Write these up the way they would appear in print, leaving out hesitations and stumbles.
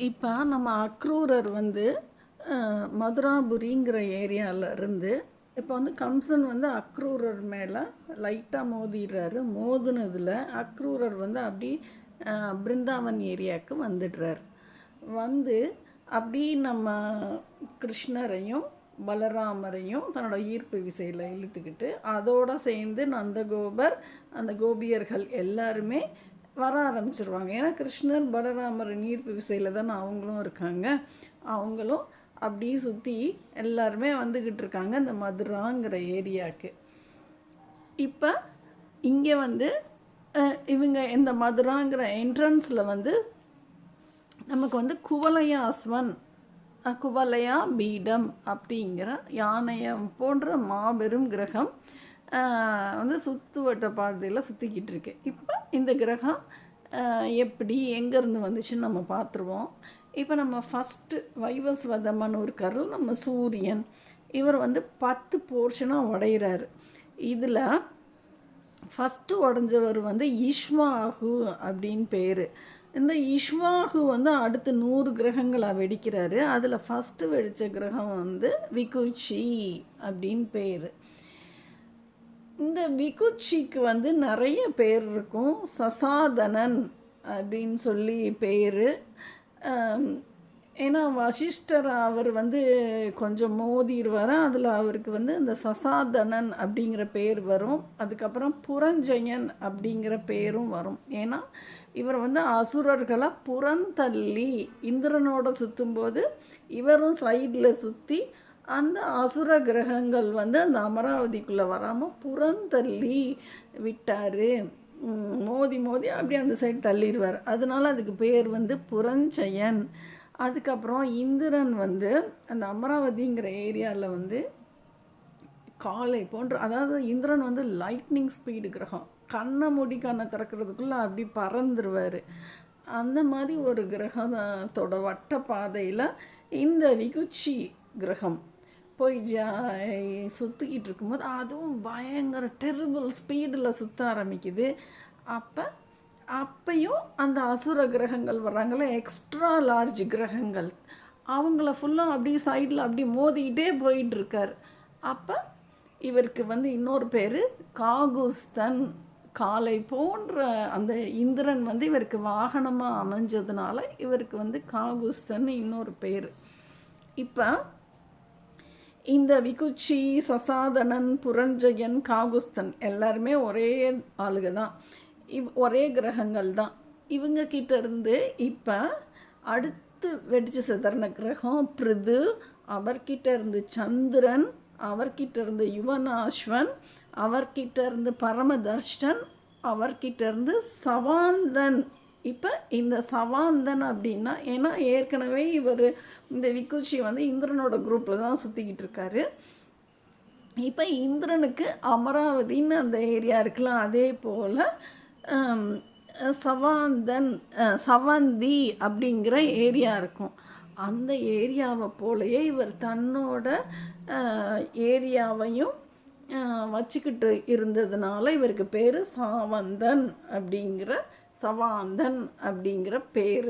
இப்போ நம்ம அக்ரூரர் வந்து மதுராபுரிங்கிற ஏரியாவில் இருந்து இப்போ வந்து கம்சன் வந்து அக்ரூரர் மேலே லைட்டாக மோதிடுறாரு. மோதினதில் அக்ரூரர் வந்து அப்படி பிருந்தாவன் ஏரியாவுக்கு வந்துடுறார். வந்து அப்படி நம்ம கிருஷ்ணரையும் பலராமரையும் தன்னோட ஈர்ப்பு விசையில் இழுத்துக்கிட்டு அதோடு சேர்ந்து நந்தகோபர் அந்த கோபியர்கள் எல்லாருமே வர ஆரம்பிச்சிருவாங்க. ஏன்னா கிருஷ்ணர் பலராமர் ஈர்ப்பு விசையில் தானே அவங்களும் இருக்காங்க. அவங்களும் அப்படியே சுற்றி எல்லாருமே வந்துக்கிட்டு இருக்காங்க இந்த மதுராங்கிற ஏரியாவுக்கு. இப்போ இங்கே வந்து இவங்க இந்த மதுராங்கிற என்ட்ரன்ஸில் வந்து நமக்கு வந்து குவலயாஸ்வன் குவலயா பீடம் அப்படிங்கிற யானையம் போன்ற மாபெரும் கிரகம் வந்து சுற்றுவட்ட பாதையில் சுற்றிக்கிட்டு இருக்கு. இப்போ இந்த கிரகம் எப்படி எங்கேருந்து வந்துச்சுன்னு நம்ம பார்த்துருவோம். இப்போ நம்ம ஃபஸ்ட்டு வைவஸ்வதமன் இருக்காரு, நம்ம சூரியன், இவர் வந்து 10 போர்ஷனாக உடையிறாரு. இதில் ஃபஸ்ட்டு உடஞ்சவர் வந்து இஷ்வாகு அப்படின்னு பேர். இந்த இஷ்வாகு வந்து அடுத்து 100 கிரகங்களை வெடிக்கிறாரு. அதில் ஃபஸ்ட்டு வெடித்த கிரகம் வந்து விகுச்சி அப்படின்னு பேர். இந்த விகுச்சிக்கு வந்து நிறைய பேர் இருக்கும். சசாதனன் அப்படின்னு சொல்லி பேர். ஏன்னா வசிஷ்டர் அவர் வந்து கொஞ்சம் மோதிடுவார். அதில் அவருக்கு வந்து இந்த சசாதனன் அப்படிங்கிற பேர் வரும். அதுக்கப்புறம் புரஞ்சயன் அப்படிங்கிற பேரும் வரும். ஏன்னா இவர் வந்து அசுரர்களை புறந்தள்ளி இந்திரனோட சுற்றும்போது இவரும் சைடில் சுற்றி அந்த அசுர கிரகங்கள் வந்து அந்த அமராவதிக்குள்ளே வராமல் புறந்தள்ளி விட்டார். மோதி மோதி அப்படியே அந்த சைடு தள்ளிடுவார். அதனால அதுக்கு பேர் வந்து புரஞ்சயன். அதுக்கப்புறம் இந்திரன் வந்து அந்த அமராவதிங்கிற ஏரியாவில் வந்து காலை போன்ற, அதாவது இந்திரன் வந்து லைட்னிங் ஸ்பீடு கிரகம். கண்ணை திறக்கிறதுக்குள்ளே அப்படி பறந்துருவார். அந்த மாதிரி ஒரு கிரகத்தோட வட்ட பாதையில் இந்த விகுச்சி கிரகம் போய் சுற்றிக்கிட்டு இருக்கும்போது அதுவும் பயங்கர டெரிபிள் ஸ்பீடில் சுற்ற ஆரம்பிக்குது. அப்பையும் அந்த அசுர கிரகங்கள் வர்றாங்களே, எக்ஸ்ட்ரா லார்ஜ் கிரகங்கள், அவங்கள ஃபுல்லாக அப்படியே சைடில் அப்படி மோதிக்கிட்டே போயிட்டுருக்கார். அப்போ இவருக்கு வந்து இன்னொரு பேர் காகுஸ்தன். காலை போன்ற அந்த இந்திரன் வந்து இவருக்கு வாகனமாக அமைஞ்சதுனால இவருக்கு வந்து காகுஸ்தன் இன்னொரு பேர். இப்போ இந்த விகுச்சி, சசாதனன், புரஞ்சயன், காகுஸ்தன் எல்லாருமே ஒரே ஆளுக தான், ஒரே கிரகங்கள் தான். இவங்க கிட்ட இருந்து இப்போ அடுத்து வெடிச்சு சிதறின கிரகம் பிருது, அவர்கிட்ட இருந்து சந்திரன், அவர்கிட்ட இருந்து யுவனாஸ்வன், அவர்கிட்ட இருந்து பரமதர்ஷன், அவர்கிட்ட இருந்து சவாந்தன். இப்போ இந்த சவாந்தன் அப்படின்னா, ஏன்னா ஏற்கனவே இவர் இந்த விகுச்சி வந்து இந்திரனோட குரூப்பில் தான் சுற்றிக்கிட்டு இருக்காரு. இப்போ இந்திரனுக்கு அமராவதின்னு அந்த ஏரியா இருக்கலாம், அதே போல் சவாந்தன் சவந்தி அப்படிங்கிற ஏரியா இருக்கும். அந்த ஏரியாவை போலயே இவர் தன்னோட ஏரியாவையும் வச்சுக்கிட்டு இருந்ததுனால இவருக்கு பேர் சாவந்தன் அப்படிங்கிற சவாந்தன் அப்படிங்கிற பேர்.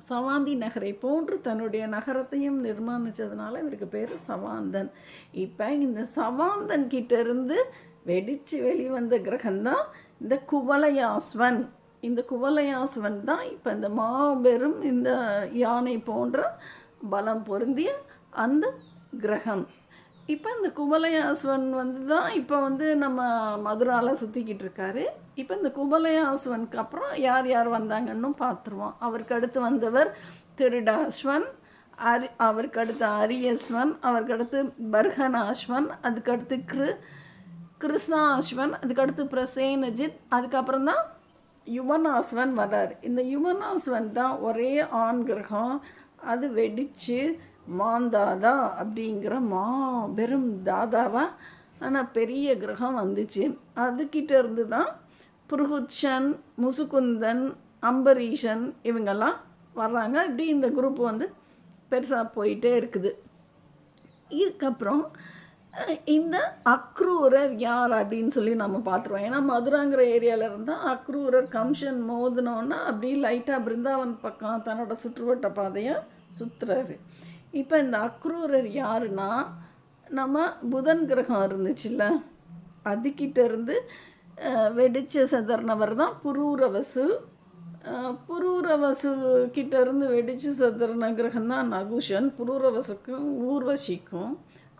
சவாந்தி நகரை போன்று தன்னுடைய நகரத்தையும் நிர்மாணித்ததுனால இவருக்கு பேர் சவாந்தன். இப்போ இந்த சவாந்தன் கிட்டேருந்து வெடித்து வெளிவந்த கிரகம்தான் இந்த குவலயாஸ்வன். இந்த குவலயாஸ்வன் தான் இப்போ இந்த மாபெரும் இந்த யானை போன்ற பலம் பொருந்திய அந்த கிரகம். இப்போ இந்த குவலயாஸ்வன் வந்து தான் இப்போ வந்து நம்ம மதுராவில் சுற்றிக்கிட்டு இருக்காரு. இப்போ இந்த குவலயாஸ்வனுக்கு அப்புறம் யார் யார் வந்தாங்கன்னு பார்த்துருவோம். அவருக்கு அடுத்து வந்தவர் திருடாஸ்வன், அவருக்கு அடுத்து அரியஸ்வன், அவருக்கு அடுத்து பர்ஹனாஸ்வன், அதுக்கடுத்து கிருஷ்ணாஸ்வன், அதுக்கடுத்து பிரசேனஜித், அதுக்கப்புறம் தான் யுவனாஸ்வன் வர்றார். இந்த யுவனாஸ்வன் தான் ஒரே ஆண் கிரகம். அது வெடித்து மாந்தாதா அப்படிங்கிற மாபெரும் தாதாவாக ஆனால் பெரிய கிரகம் வந்துச்சு. அதுக்கிட்ட இருந்து தான் புருகுச்சன், முசுகுந்தன், அம்பரீஷன் இவங்கெல்லாம் வர்றாங்க. இப்படி இந்த குரூப் வந்து பெருசாக போயிட்டே இருக்குது. இதுக்கப்புறம் இந்த அக்ரூரர் யார் அப்படின்னு சொல்லி நம்ம பார்த்துருவோம். ஏன்னா மதுராங்கிற ஏரியாவில் இருந்தால் அக்ரூரர் கம்சன் மோதினோன்னா அப்படி லைட்டாக பிருந்தாவன் பக்கம் தன்னோட சுற்றுவட்ட பாதையை சுற்றுறாரு. இப்போ இந்த அக்ரூரர் யாருன்னா, நம்ம புதன் கிரகம் இருந்துச்சுல்ல, அதுக்கிட்ட இருந்து வெடிச்சு செதறினவர் தான் புரூரவசு. புரூரவசு கிட்ட இருந்து வெடிச்சு செதறின கிரகம் தான் நகுஷன். புரூரவசுக்கும் ஊர்வசிக்கும்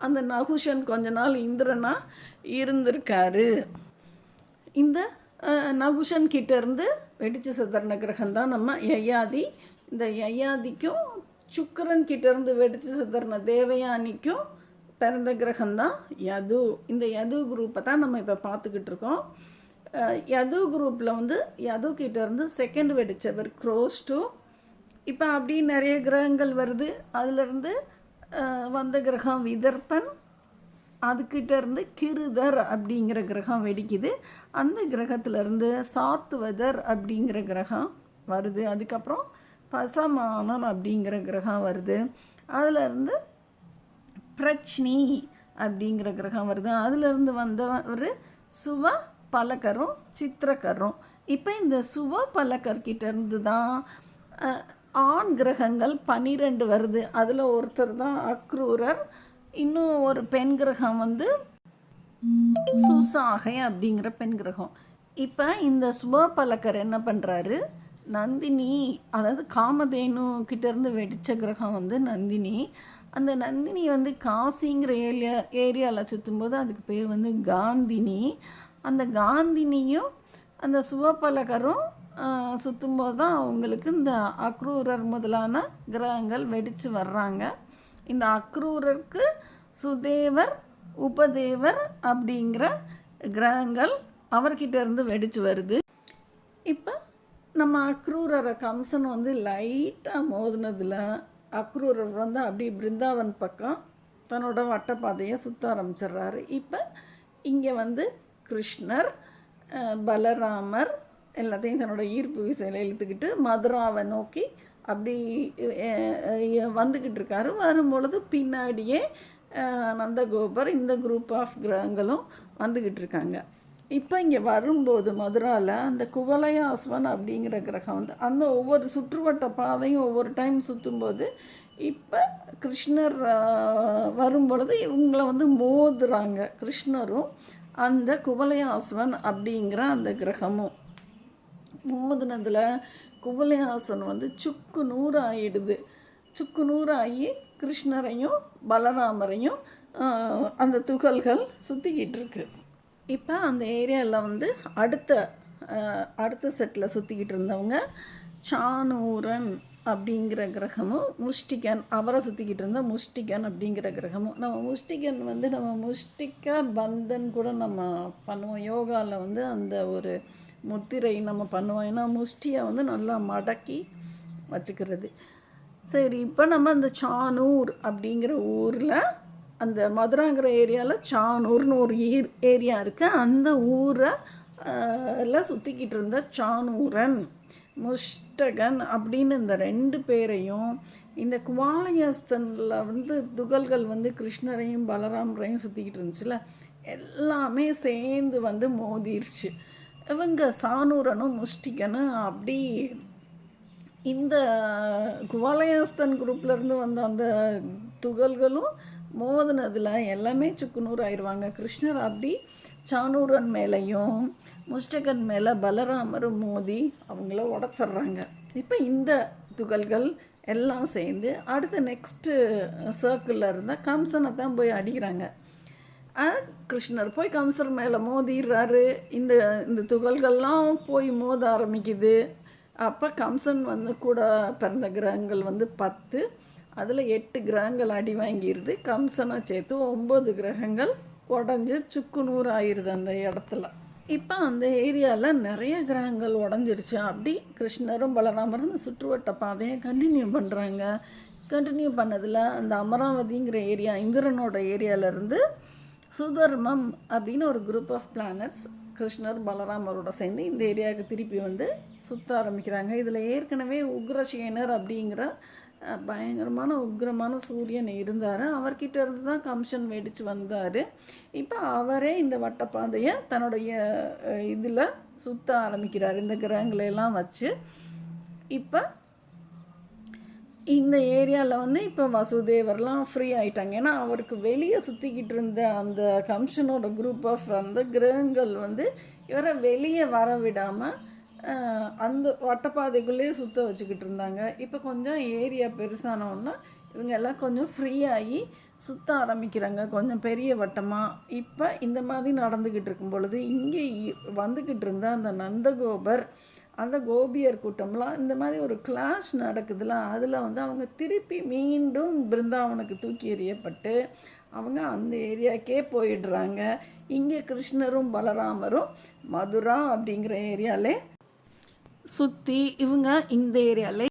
அந்த நகுஷன் கொஞ்ச நாள் இந்திரனா இருந்திருக்காரு. இந்த நகுஷன் கிட்ட இருந்து வெடிச்சு செதறின கிரகம் தான் நம்ம யயாதி. இந்த யயாதிக்கும் சுக்கரன் கிட்ட இருந்து வெடிச்சு செதறின தேவயானிக்கும் பிறந்த கிரகம்தான் யது. இந்த யது குரூப்பை தான் நம்ம இப்போ பார்த்துக்கிட்டு இருக்கோம். யது குரூப்பில் வந்து யது கிட்ட இருந்து செகண்ட் வெடித்தவர் குரோஸ்டு. இப்போ அப்படி நிறைய கிரகங்கள் வருது. அதிலிருந்து வந்த கிரகம் விதர்ப்பன். அதுக்கிட்ட இருந்து கிருதர் அப்படிங்கிற கிரகம் வெடிக்குது. அந்த கிரகத்திலேருந்து சாத்துவதர் அப்படிங்கிற கிரகம் வருது. அதுக்கப்புறம் பசமானன் அப்படிங்கிற கிரகம் வருது. அதிலிருந்து பிரச்னி அப்படிங்கிற கிரகம் வருது. அதிலிருந்து வந்தவர் சுவ பலகரும் சித்திரக்கரும். இப்போ இந்த சுவ பலகர்கிட்ட இருந்து தான் ஆண் கிரகங்கள் 12 வருது. அதில் ஒருத்தர் தான் அக்ரூரர். இன்னும் ஒரு பெண் கிரகம் வந்து சுசாகை அப்படிங்கிற பெண் கிரகம். இப்போ இந்த சுபபலகர் என்ன பண்ணுறாரு, நந்தினி, அதாவது காமதேனு கிட்டேருந்து வெடித்த கிரகம் வந்து நந்தினி. அந்த நந்தினி வந்து காசிங்கிற ஏரியாவில் சுற்றும்போது அதுக்கு பேர் வந்து காந்தினி. அந்த காந்தினியும் அந்த சுவபலகரும் சுற்றும்போது தான் அவங்களுக்கு இந்த அக்ரூரர் முதலான கிரகங்கள் வெடித்து வர்றாங்க. இந்த அக்ரூரருக்கு சுதேவர் உபதேவர் அப்படிங்கிற கிரகங்கள் அவர்கிட்ட இருந்து வெடித்து வருது. இப்போ நம்ம அக்ரூரரை கம்சன் வந்து லைட்டாக மோதினதில் அக்ரூரர் வந்து அப்படி பிருந்தாவன் பக்கம் தன்னோட வட்டப்பாதையை சுற்ற ஆரம்பிச்சிடுறாரு. இப்போ இங்கே வந்து கிருஷ்ணர் பலராமர் எல்லாத்தையும் தன்னோட ஈர்ப்பு விசையில் இழுத்துக்கிட்டு மதுராவை நோக்கி அப்படி வந்துக்கிட்டு இருக்காரு. வரும்பொழுது பின்னாடியே நந்தகோபர் இந்த குரூப் ஆஃப் கிரகங்களும் வந்துக்கிட்டு இருக்காங்க. இப்போ இங்கே வரும்போது மதுராவில் அந்த குவலயாஸ்வன் அப்படிங்கிற கிரகம் வந்து அந்த ஒவ்வொரு சுற்றுவட்ட பாதையும் ஒவ்வொரு டைம் சுற்றும்போது இப்போ கிருஷ்ணர் வரும்பொழுது இவங்கள வந்து மோதுறாங்க. கிருஷ்ணரும் அந்த குவலயாஸ்வன் அப்படிங்கிற அந்த கிரகமும் மோதினதில் குவலயாஸ்வன் வந்து சுக்கு நூறு ஆகிடுது. சுக்கு நூறு ஆகி கிருஷ்ணரையும் பலராமரையும் அந்த துகள்கள் சுற்றிக்கிட்டு இருக்கு. இப்போ அந்த ஏரியாவில் வந்து அடுத்த செட்டில் சுற்றிக்கிட்டு இருந்தவங்க சானூரன் அப்படிங்கிற கிரகமும் முஷ்டிகன், அவரை சுற்றிக்கிட்டு இருந்த முஷ்டிகன் அப்படிங்கிற கிரகமும். நம்ம முஷ்டிகன் வந்து நம்ம முஷ்டிகா பந்தன் கூட நம்ம பண்ணுவோம். யோகாவில் வந்து அந்த ஒரு முத்திரை நம்ம பண்ணுவோம். ஏன்னா முஷ்டியை வந்து நல்லா மடக்கி வச்சுக்கிறது. சரி, இப்போ நம்ம அந்த சானூர் அப்படிங்கிற ஊரில், அந்த மதுராங்கிற ஏரியாவில் சானூர்னு ஒரு ஏரியா இருக்குது. அந்த ஊரை எல்லாம் சுற்றிக்கிட்டு இருந்த சானூரன் முஷ்டகன் அப்படின்னு இந்த 2 பேரையும் இந்த குவாலயஸ்தனில் வந்து துகள்கள் வந்து கிருஷ்ணரையும் பலராமரையும் சுற்றிக்கிட்டு இருந்துச்சுல, எல்லாமே சேர்ந்து வந்து மோதிருச்சு. இவங்க சானூரனும் முஷ்டிகனும் அப்படி இந்த குவாலயஸ்தன் குரூப்லேருந்து வந்த அந்த துகள்களும் மோதினதில் எல்லாமே சுக்குநூறு ஆயிடுவாங்க. கிருஷ்ணர் அப்படி சானூரன் மேலேயும் முஷ்டகன் மேலே பலராமரும் மோதி அவங்கள உடச்சிட்றாங்க. இப்போ இந்த துகள்கள் எல்லாம் சேர்ந்து அடுத்த நெக்ஸ்ட்டு சர்க்கிளில் இருந்தால் கம்சனை தான் போய் அடிக்கிறாங்க. கிருஷ்ணர் போய் கம்சர் மேலே மோதிடுறாரு. இந்த துகள்கள்லாம் போய் மோத ஆரம்பிக்குது. அப்போ கம்சன் வந்து கூட பிறந்த கிரகங்கள் வந்து 10, அதில் 8 கிரகங்கள் அடி வாங்கிடுது. கம்சனை சேர்த்து 9 கிரகங்கள் உடஞ்சி சுக்குநூறு ஆயிடுது அந்த இடத்துல. இப்போ அந்த ஏரியாவில் நிறைய கிரகங்கள் உடஞ்சிருச்சு. அப்படி கிருஷ்ணரும் பலராமரும் அந்த சுற்றுவட்ட பாதையை கண்டினியூ பண்ணுறாங்க. கண்டினியூ பண்ணதில் அந்த அமராவதிங்கிற ஏரியா, இந்திரனோட ஏரியாவிலேருந்து சுதர்மம் அப்படின்னு ஒரு குரூப் ஆஃப் பிளானட்ஸ் கிருஷ்ணர் பலராமரோட சேர்ந்து இந்த ஏரியாவுக்கு திருப்பி வந்து சுற்ற ஆரம்பிக்கிறாங்க. இதில் ஏற்கனவே உக்ரசேனர் அப்படிங்கிற பயங்கரமான உக்கிரமான சூரியன் இருந்தார். அவர்கிட்ட இருந்து தான் கம்சன் வெடித்து வந்தார். இப்போ அவரே இந்த வட்டப்பாதையை தன்னுடைய இதில் சுற்ற ஆரம்பிக்கிறார் இந்த கிரகங்களையெல்லாம் வச்சு. இப்போ இந்த ஏரியாவில் வந்து இப்போ வசுதேவர்லாம் ஃப்ரீ ஆகிட்டாங்க. ஏன்னா அவருக்கு வெளியே சுற்றிக்கிட்டு இருந்த அந்த கம்சனோட குரூப் ஆஃப் அந்த கிரகங்கள் வந்து இவரை வெளியே வர விடாமல் அந்த வட்டப்பாதைக்குள்ளேயே சுற்ற வச்சுக்கிட்டு இருந்தாங்க. இப்போ கொஞ்சம் ஏரியா பெருசானோன்னா இவங்க எல்லாம் கொஞ்சம் ஃப்ரீயாகி சுற்ற ஆரம்பிக்கிறாங்க, கொஞ்சம் பெரிய வட்டமாக. இப்போ இந்த மாதிரி நடந்துக்கிட்டு இருக்கும் பொழுது இங்கே வந்துக்கிட்டு இருந்த அந்த நந்தகோபர், அந்த கோபியர் கூட்டம்லாம் இந்த மாதிரி ஒரு கிளாஸ் நடக்குதுல, அதில் வந்து அவங்க திருப்பி மீண்டும் பிருந்தாவனுக்கு தூக்கி எறியப்பட்டு அவங்க அந்த ஏரியாக்கே போயிடுறாங்க. இங்கே கிருஷ்ணரும் பலராமரும் மதுரா அப்படிங்கிற ஏரியாலே சுற்றி இவங்க இந்த ஏரியாவில்